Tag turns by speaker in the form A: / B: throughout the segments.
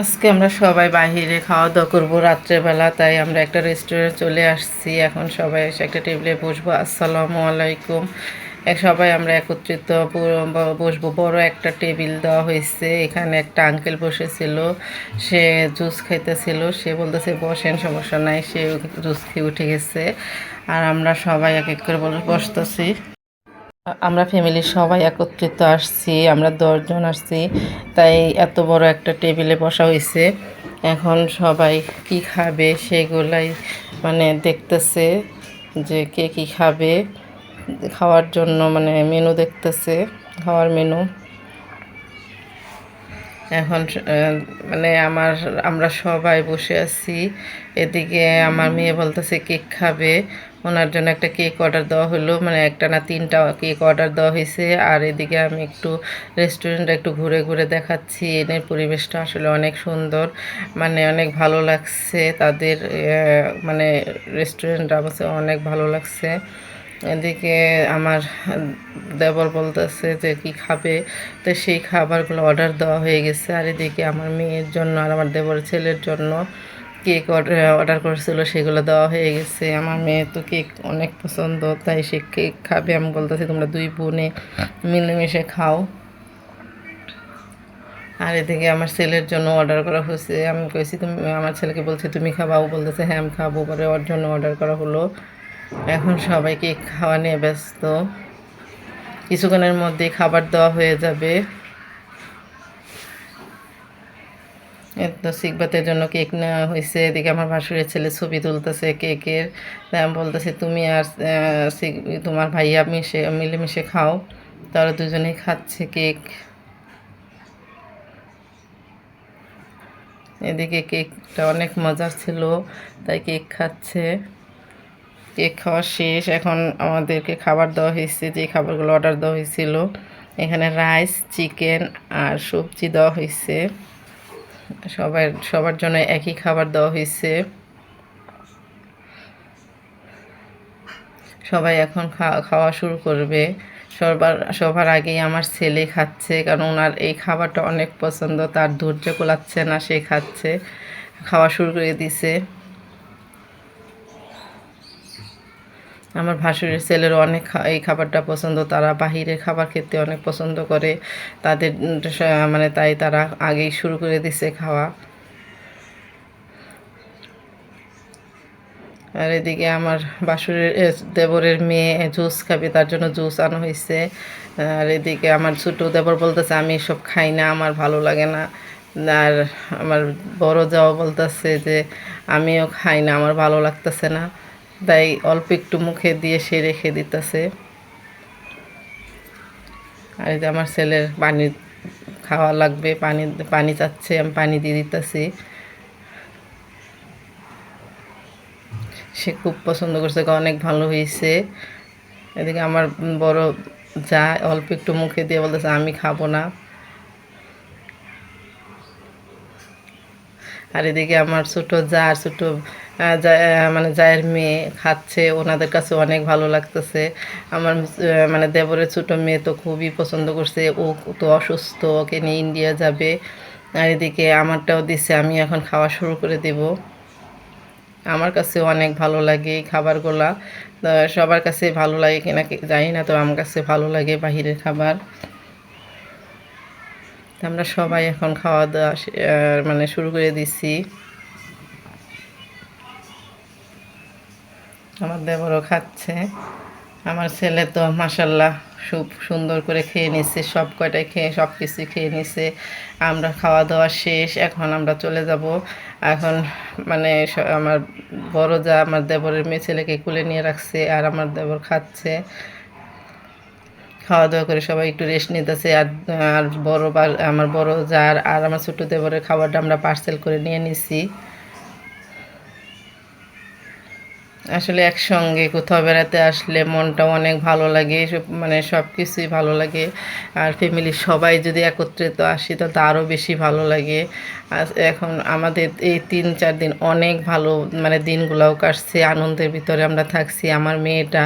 A: আজকে আমরা সবাই বাহিরে খাওয়া দাওয়া করবো রাত্রেবেলা, তাই আমরা একটা রেস্টুরেন্টে চলে আসছি। এখন সবাই এসে একটা টেবিলে বসবো। আসসালামু আলাইকুম। সবাই আমরা একত্রিত বসবো। বড় একটা টেবিল দেওয়া হয়েছে। এখানে একটা আঙ্কেল বসেছিল, সে জুস খাইতেছিল। সে বলতেছে বসেন, সমস্যা নাই। সে জুস খেয়ে উঠে গেছে। আর আমরা সবাই এক এক করে বসতেছি। আমরা ফ্যামিলির সবাই একত্রিত আসছি, আমরা 10 জন আসছি, তাই এত বড় একটা টেবিলে বসা হয়েছে। এখন সবাই কি খাবে সেগুলাই মানে দেখতেছে, যে কে কি খাবে। খাওয়ার জন্য মানে মেনু দেখতেছে, খাওয়ার মেনু। এখন মানে আমরা সবাই বসে আছি। এদিকে আমার মেয়ে বলতেছে কেক খাবে, ওনার জন্য একটা কেক অর্ডার দেওয়া হলো, মানে একটা না তিনটা কেক অর্ডার দেওয়া হয়েছে। আর এদিকে আমি একটু রেস্টুরেন্টটা একটু ঘুরে ঘুরে দেখাচ্ছি। এনের পরিবেশটা আসলে অনেক সুন্দর, মানে অনেক ভালো লাগছে। তাদের মানে রেস্টুরেন্টটা আমার অনেক ভালো লাগছে। এদিকে আমার দেবর বলতেছে যে কি খাবে, তো সেই খাবারগুলো অর্ডার দেওয়া হয়ে গেছে। আর এদিকে আমার মেয়ের জন্য আর আমার দেবরের ছেলের জন্য কেক অর্ডার করেছিল, সেগুলো দেওয়া হয়ে গেছে। আমার মেয়ে তো কেক অনেক পছন্দ, তাই সে কেক খাবে। আমি বলতেছি তোমরা দুই বোনে মিলেমিশে খাও। আর এদিকে আমার ছেলের জন্য অর্ডার করা হয়েছে। আমি কইছি তুমি, আমার ছেলেকে বলছি তুমি খাবাও, বলতেছে হ্যাঁ আমি খাবো। পরে ওর জন্য অর্ডার করা হলো। এখন সবাই কেক খাওয়া নিয়ে ব্যস্ত। কিছুক্ষণের মধ্যেই খাবার দেওয়া হয়ে যাবে। তো সিকবাতের জন্য কেক নেওয়া হয়েছে। এদিকে আমার ভাসুরের ছেলে ছবি তুলতেছে কেকের। তাই আমি বলতেছি তুমি আর তোমার ভাইয়া মিলেমিশে খাও। তারা দুজনেই খাচ্ছে কেক। এদিকে কেকটা অনেক মজার ছিল, তাই কেক খাচ্ছে। কেক খাওয়া শেষ, এখন আমাদেরকে খাবার দেওয়া হয়েছে, যে খাবারগুলো অর্ডার দেওয়া হয়েছিল। এখানে রাইস, চিকেন আর সবজি দেওয়া হয়েছে। সবার জন্য একই খাবার দেওয়া হয়েছে। সবাই এখন খাওয়া শুরু করবে। সবার আগেই আমার ছেলে খাচ্ছে, কারণ ওনার এই খাবারটা অনেক পছন্দ। তার ধৈর্য কুলাচ্ছে না, সে খাচ্ছে, খাওয়া শুরু করে দিছে। আমার ভাসুরের ছেলেরও অনেক এই খাবারটা পছন্দ। তারা বাহিরের খাবার খেতে অনেক পছন্দ করে তাদের, মানে তাই তারা আগেই শুরু করে দিছে খাওয়া। আর এদিকে আমার বাসুরের দেবরের মেয়ে জুস খাবে, তার জন্য জুস আনা হয়েছে। আর এদিকে আমার ছোটো দেবর বলতেছে আমি এসব খাই না, আমার ভালো লাগে না। আর আমার বড় যাও বলতেছে যে আমিও খাই না, আমার ভালো লাগতেছে না। তাই অল্প একটু মুখে দিয়ে সে রেখে দিতেছে। আর এই যে আমার ছেলের পানি খাওয়া লাগবে, পানি পানি চাচ্ছে, আমি পানি দিয়ে দিতেছি। সে খুব পছন্দ করছে, অনেক ভালো হয়েছে। এদিকে আমার বড় যা অল্প একটু মুখে দিয়ে বলতেছে আমি খাবো না। আর এদিকে আমার ছোটো যা আর ছোটো মানে জায়ের মেয়ে খাচ্ছে, ওনাদের কাছে অনেক ভালো লাগতেছে। আমার মানে দেবরের ছোটো মেয়ে তো খুবই পছন্দ করছে, ও তো অসুস্থ, ওকে নিয়ে ইন্ডিয়া যাবে। আর এদিকে আমারটাও দিছে, আমি এখন খাওয়া শুরু করে দেব। আমার কাছে অনেক ভালো লাগে এই খাবারগুলা। সবার কাছে ভালো লাগে কিনা জানি না, তো আমার কাছে ভালো লাগে বাহিরের খাবার। আমরা সবাই এখন খাওয়া দাওয়া মানে শুরু করে দিছি। আমার দেবরও খাচ্ছে। আমার ছেলে তো মাশাল্লাহ খুব সুন্দর করে খেয়ে নিচ্ছে, সব কয়টাই খেয়ে সব কিছু খেয়ে নিচ্ছে। আমরা খাওয়া দাওয়া শেষ, এখন আমরা চলে যাব। এখন মানে আমার বড় যা আমার দেবরের মেয়ে ছেলেকে কুলে নিয়ে রাখছে, আর আমার দেবর খাচ্ছে। খাওয়া দাওয়া করে সবাই একটু রেস্ট নিতেছে। আর আর আমার বড় যার আর আমার ছোটো দেবরের খাবারটা আমরা পার্সেল করে নিয়ে নিছি। আসলে একসঙ্গে কোথাও বেড়াতে আসলে মনটাও অনেক ভালো লাগে, মানে সব কিছুই ভালো লাগে। আর ফ্যামিলির সবাই যদি একত্রিত আসি তো আরও বেশি ভালো লাগে। আর এখন আমাদের এই 3-4 দিন অনেক ভালো, মানে দিনগুলোও কাটছে, আনন্দের ভিতরে আমরা থাকছি। আমার মেয়েটা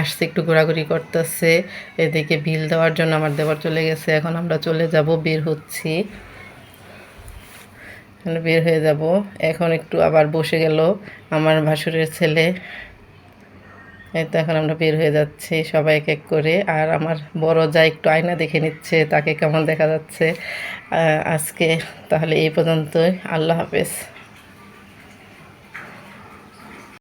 A: আসছে, একটু ঘোরাঘুরি করতেছে। এদিকে বিল দেওয়ার জন্য আমার দেবর চলে গেছে, এখন আমরা চলে যাব, বের হচ্ছি। মানে বের হয়ে যাব। এখন একটু আবার বসে গেল আমার ভাসুরের ছেলে। এই তো এখন আমরা বের হয়ে যাচ্ছি সবাই এক এক করে। আর আমার বড় যা একটু আয়না দেখে নিচ্ছে তাকে কেমন দেখা যাচ্ছে। আজকে তাহলে এই পর্যন্তই। আল্লাহ হাফেজ।